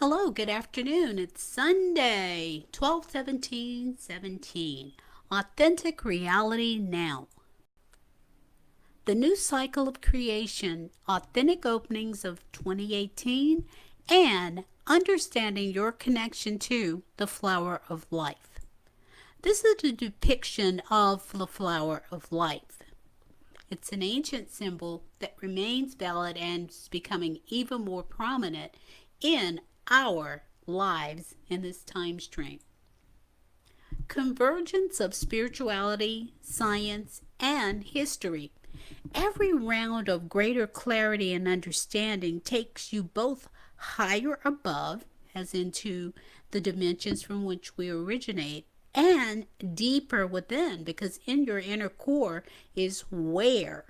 Hello, good afternoon. It's Sunday, 12/17/17. Authentic Reality Now. The new cycle of creation, authentic openings of 2018, and understanding your connection to the flower of life. This is a depiction of the flower of life. It's an ancient symbol that remains valid and is becoming even more prominent in our lives in this time stream. Convergence of spirituality, science, and history. Every round of greater clarity and understanding takes you both higher above, as into the dimensions from which we originate, and deeper within, because in your inner core is where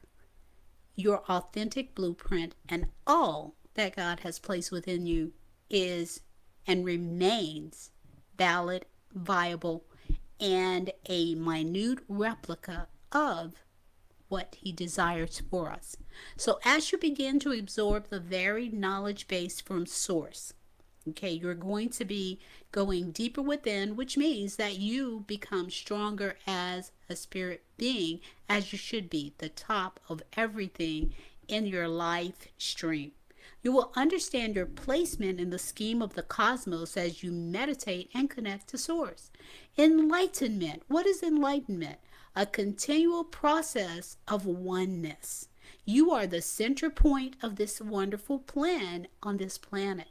your authentic blueprint and all that God has placed within you is and remains valid, viable, and a minute replica of what He desires for us. So as you begin to absorb the varied knowledge base from source, okay, you're going to be going deeper within, which means that you become stronger as a spirit being, as you should be, the top of everything in your life stream. You will understand your placement in the scheme of the cosmos as you meditate and connect to source. Enlightenment. What is enlightenment? A continual process of oneness. You are the center point of this wonderful plan on this planet.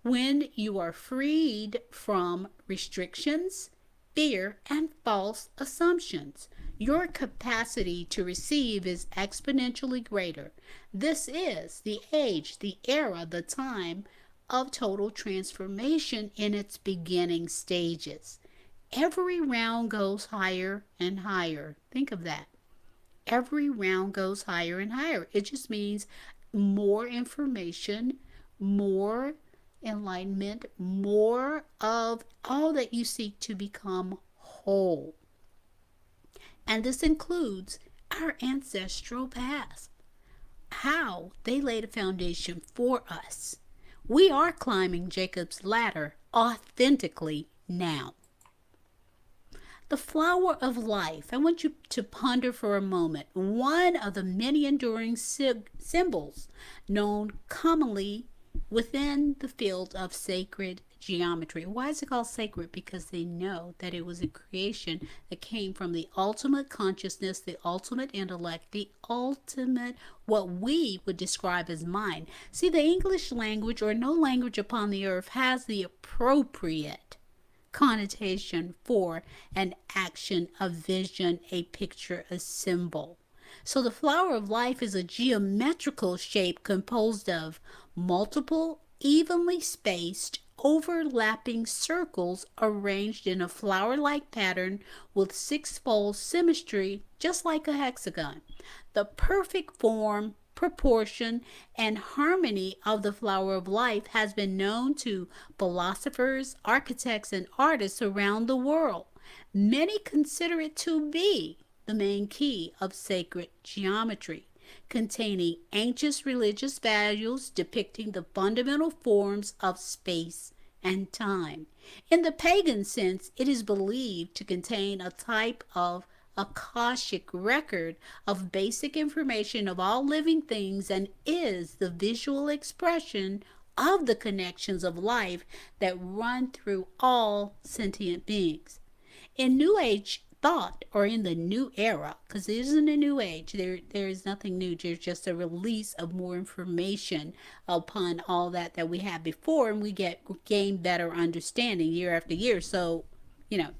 When you are freed from restrictions, fear, and false assumptions, your capacity to receive is exponentially greater. This is the age, the era, the time of total transformation in its beginning stages. Every round goes higher and higher. Think of that. Every round goes higher and higher. It just means more information, more enlightenment, more of all that you seek to become whole. And this includes our ancestral past, how they laid a foundation for us. We are climbing Jacob's ladder authentically now. The flower of life. I want you to ponder for a moment one of the many enduring symbols known commonly within the field of sacred geometry. Why is it called sacred? Because they know that it was a creation that came from the ultimate consciousness, the ultimate intellect, the ultimate, what we would describe as mind. See, the English language, or no language upon the earth, has the appropriate connotation for an action, a vision, a picture, a symbol. So the flower of life is a geometrical shape composed of multiple, evenly spaced, overlapping circles arranged in a flower-like pattern with six-fold symmetry, just like a hexagon. The perfect form, proportion, and harmony of the flower of life has been known to philosophers, architects, and artists around the world. Many consider it to be the main key of sacred geometry, containing ancient religious values depicting the fundamental forms of space and time. In the pagan sense, it is believed to contain a type of Akashic record of basic information of all living things and is the visual expression of the connections of life that run through all sentient beings. In New Age thought, or in the new era, because it isn't a new age, there is nothing new, there's just a release of more information upon all that we had before, and we gain better understanding year after year. So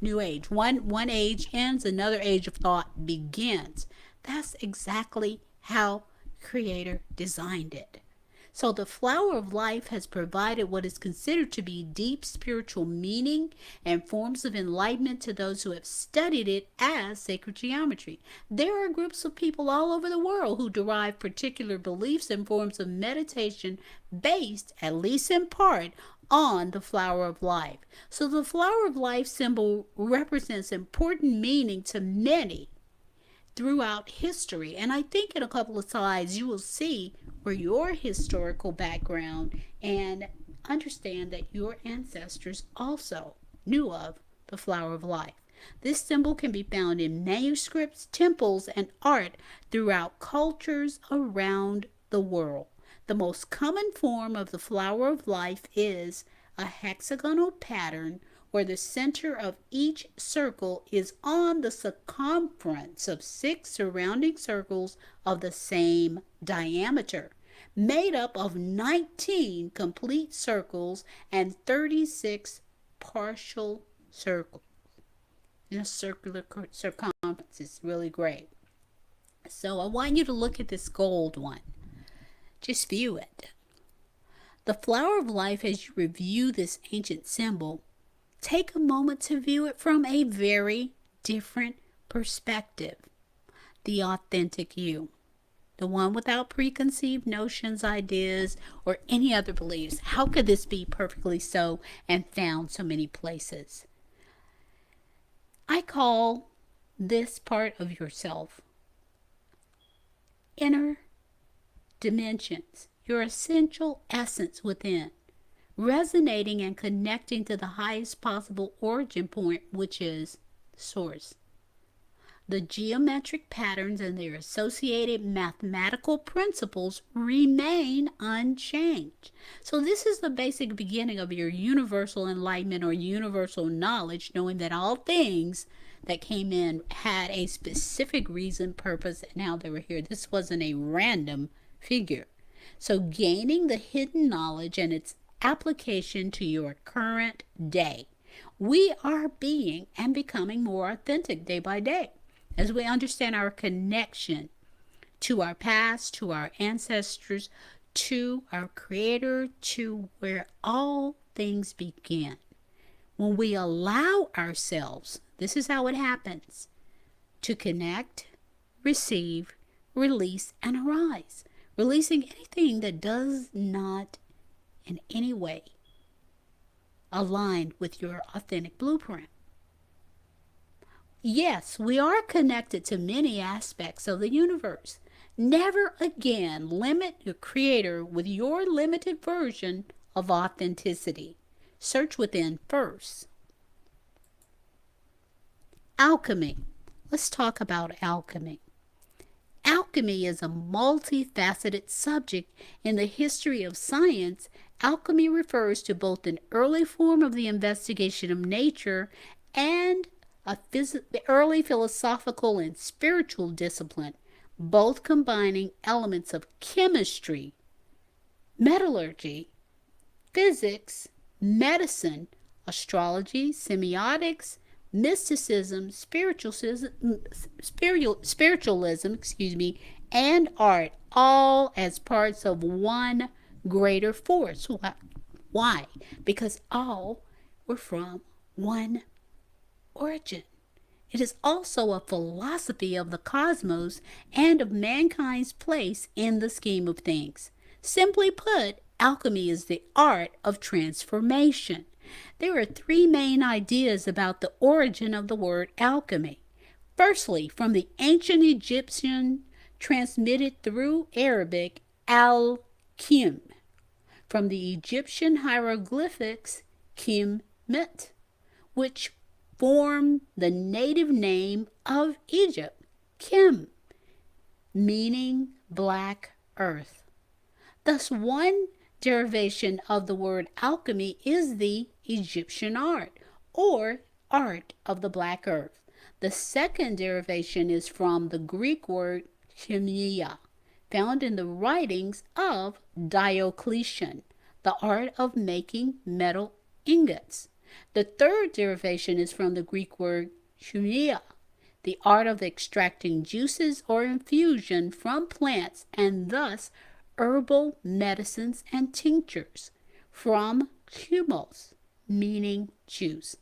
new age, one age ends, another age of thought begins. That's exactly how Creator designed it. So the flower of life has provided what is considered to be deep spiritual meaning and forms of enlightenment to those who have studied it as sacred geometry. There are groups of people all over the world who derive particular beliefs and forms of meditation based, at least in part, on the flower of life. So the flower of life symbol represents important meaning to many throughout history. And I think in a couple of slides you will see where your historical background and understand that your ancestors also knew of the flower of life. This symbol can be found in manuscripts, temples, and art throughout cultures around the world. The most common form of the flower of life is a hexagonal pattern where the center of each circle is on the circumference of 6 surrounding circles of the same diameter, made up of 19 complete circles and 36 partial circles. In a circular circumference. It's really great. So I want you to look at this gold one. Just view it. The flower of life, as you review this ancient symbol, take a moment to view it from a very different perspective. The authentic you. The one without preconceived notions, ideas, or any other beliefs. How could this be perfectly so and found so many places? I call this part of yourself inner dimensions, your essential essence within, resonating and connecting to the highest possible origin point, which is source. The geometric patterns and their associated mathematical principles remain unchanged. So this is the basic beginning of your universal enlightenment or universal knowledge, knowing that all things that came in had a specific reason, purpose, and how they were here. This wasn't a random figure. So gaining the hidden knowledge and its application to your current day. We are being and becoming more authentic day by day as we understand our connection to our past, to our ancestors, to our Creator, to where all things begin. When we allow ourselves, this is how it happens, to connect, receive, release, and arise. Releasing anything that does not in any way align with your authentic blueprint. Yes, we are connected to many aspects of the universe. Never again limit your Creator with your limited version of authenticity. Search within first. Alchemy. Let's talk about alchemy. Alchemy is a multifaceted subject in the history of science. Alchemy refers to both an early form of the investigation of nature and the early philosophical and spiritual discipline, both combining elements of chemistry, metallurgy, physics, medicine, astrology, semiotics, mysticism, spiritualism, and art, all as parts of one greater force. Why? Because all were from one origin. It is also a philosophy of the cosmos and of mankind's place in the scheme of things. Simply put, alchemy is the art of transformation. There are three main ideas about the origin of the word alchemy. Firstly, from the ancient Egyptian, transmitted through Arabic, al-kim. From the Egyptian hieroglyphics, kim-mit, which form the native name of Egypt, Kim, meaning black earth. Thus, one derivation of the word alchemy is the Egyptian art, or art of the black earth. The second derivation is from the Greek word chemia, found in the writings of Diocletian, the art of making metal ingots. The third derivation is from the Greek word chemia, the art of extracting juices or infusion from plants, and thus herbal medicines and tinctures, from chumos, meaning juice.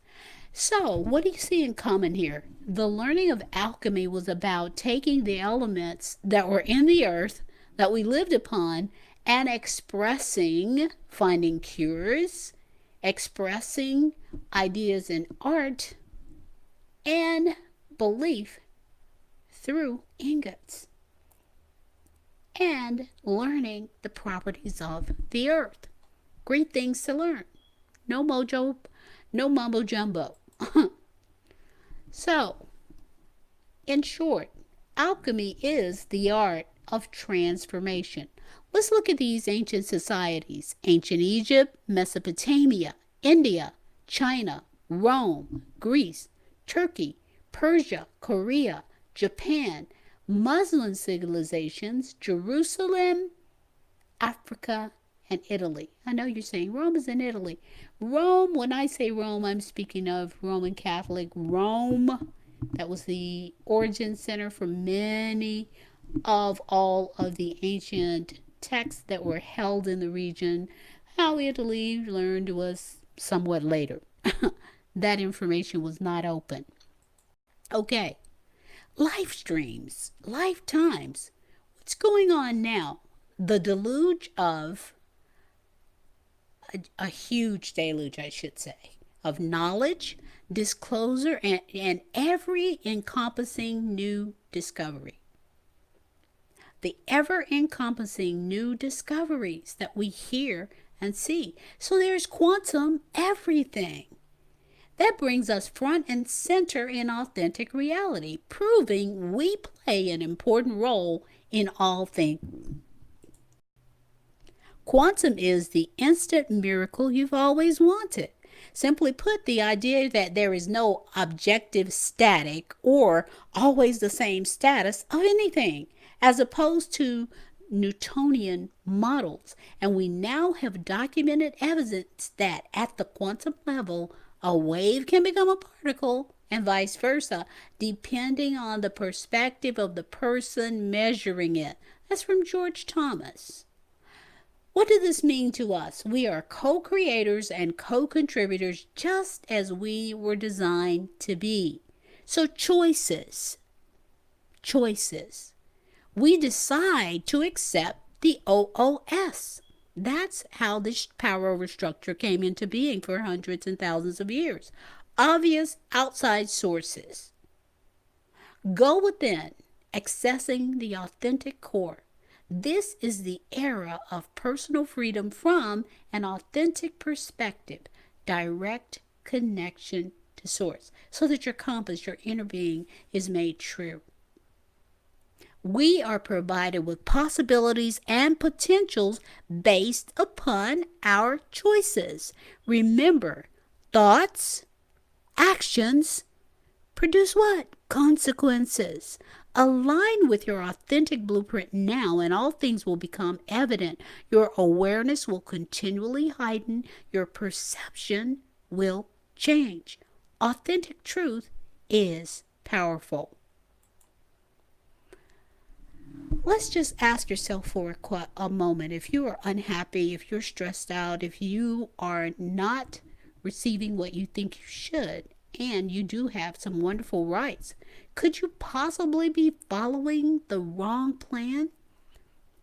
So, what do you see in common here? The learning of alchemy was about taking the elements that were in the earth that we lived upon and expressing, finding cures, expressing ideas in art and belief through ingots, and learning the properties of the earth. Great things to learn. No mojo, no mumbo jumbo. So, in short, alchemy is the art of transformation. Let's look at these ancient societies: ancient Egypt, Mesopotamia, India, China, Rome, Greece, Turkey, Persia, Korea, Japan, Muslim civilizations, Jerusalem, Africa, and Italy. I know you're saying Rome is in Italy. Rome, when I say Rome, I'm speaking of Roman Catholic Rome. That was the origin center for many of all of the ancient texts that were held in the region. How Italy learned was somewhat later. That information was not open. Okay, life streams, lifetimes. What's going on now? The deluge of a huge deluge, I should say, of knowledge, disclosure, and every encompassing new discovery. The ever encompassing new discoveries that we hear and see. So there's quantum everything. That brings us front and center in authentic reality, proving we play an important role in all things. Quantum is the instant miracle you've always wanted. Simply put, the idea that there is no objective static or always the same status of anything, as opposed to Newtonian models. And we now have documented evidence that at the quantum level, a wave can become a particle and vice versa, depending on the perspective of the person measuring it. That's from George Thomas. What does this mean to us? We are co-creators and co-contributors just as we were designed to be. So choices. We decide to accept the OOS. That's how this power over structure came into being for hundreds and thousands of years. Obvious outside sources. Go within, accessing the authentic core. This is the era of personal freedom from an authentic perspective, direct connection to source, so that your compass, your inner being, is made true. We are provided with possibilities and potentials based upon our choices. Remember, thoughts, actions produce what? Consequences. Align with your authentic blueprint now, and all things will become evident. Your awareness will continually heighten. Your perception will change. Authentic truth is powerful. Let's just ask yourself for a moment. If you are unhappy, if you're stressed out, if you are not receiving what you think you should, and you do have some wonderful rights, could you possibly be following the wrong plan?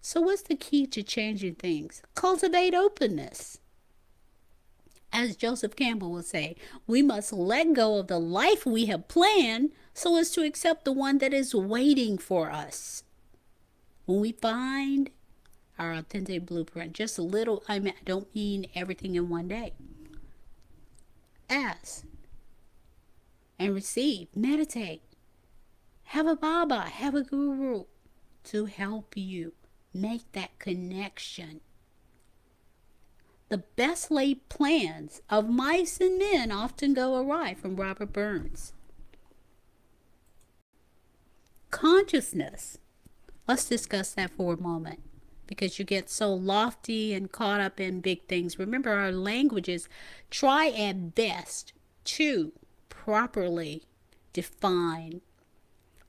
So what's the key to changing things? Cultivate openness. As Joseph Campbell would say, we must let go of the life we have planned so as to accept the one that is waiting for us. When we find our authentic blueprint, just a little, I don't mean everything in one day. Ask and receive, meditate. Have a Baba, have a guru to help you make that connection. The best laid plans of mice and men often go awry, from Robert Burns. Consciousness. Let's discuss that for a moment, because you get so lofty and caught up in big things. Remember, our languages try at best to properly define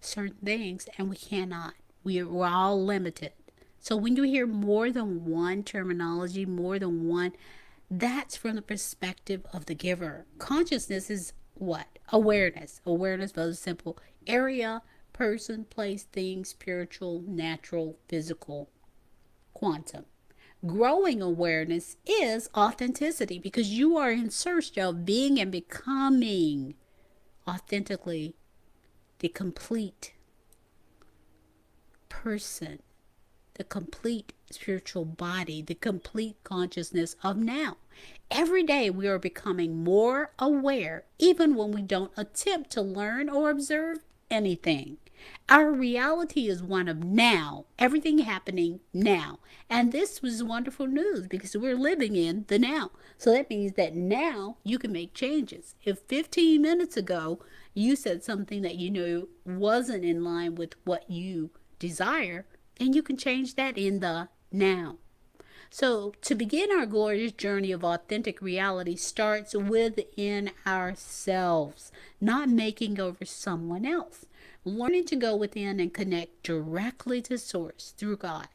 certain things, and we cannot. We're all limited. So when you hear more than one terminology, more than one, that's from the perspective of the giver. Consciousness is what? Awareness. Awareness, very simple. Area, person, place, thing, spiritual, natural, physical, quantum. Growing awareness is authenticity, because you are in search of being and becoming authentically the complete person the complete spiritual body, the complete consciousness of now. Every day we are becoming more aware, even when we don't attempt to learn or observe anything. Our reality is one of now, everything happening now. And this was wonderful news because we're living in the now. So that means that now you can make changes. If 15 minutes ago you said something that you knew wasn't in line with what you desire, then you can change that in the now. So to begin our glorious journey of authentic reality starts within ourselves, not making over someone else. Learning to go within and connect directly to source through God.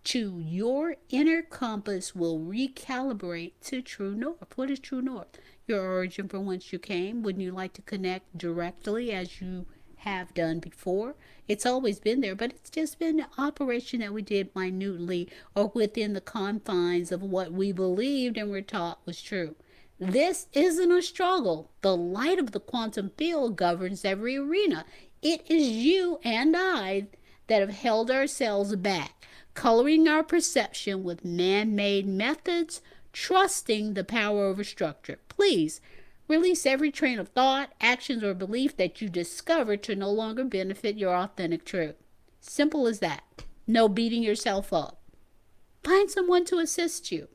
To your inner compass will recalibrate to true north. What is true north? Your origin from whence you came. Wouldn't you like to connect directly as you have done before? It's always been there, but it's just been an operation that we did minutely or within the confines of what we believed and were taught was true. This isn't a struggle. The light of the quantum field governs every arena. It is you and I that have held ourselves back, coloring our perception with man-made methods, trusting the power over structure. Please release every train of thought, actions, or belief that you discover to no longer benefit your authentic truth. Simple as that. No beating yourself up. Find someone to assist you.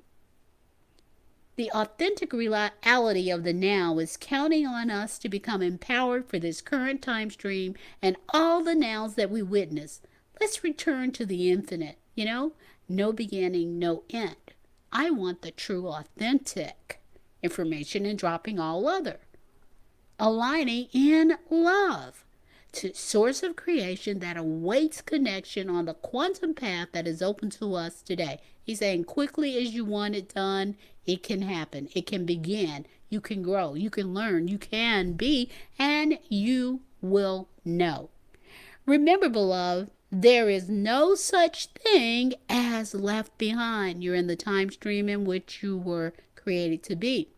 The authentic reality of the now is counting on us to become empowered for this current time stream and all the nows that we witness. Let's return to the infinite. No beginning, no end. I want the true authentic information and dropping all other. Aligning in love to source of creation that awaits connection on the quantum path that is open to us today. He's saying quickly as you want it done, it can happen. It can begin. You can grow. You can learn. You can be, and you will know. Remember, beloved, there is no such thing as left behind. You're in the time stream in which you were created to be.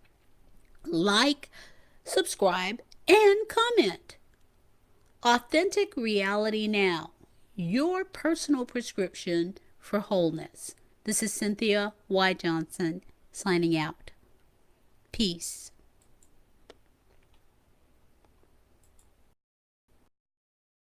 Like, subscribe, and comment. Authentic Reality Now, your personal prescription for wholeness. This is Cynthia Y. Johnson signing out. Peace.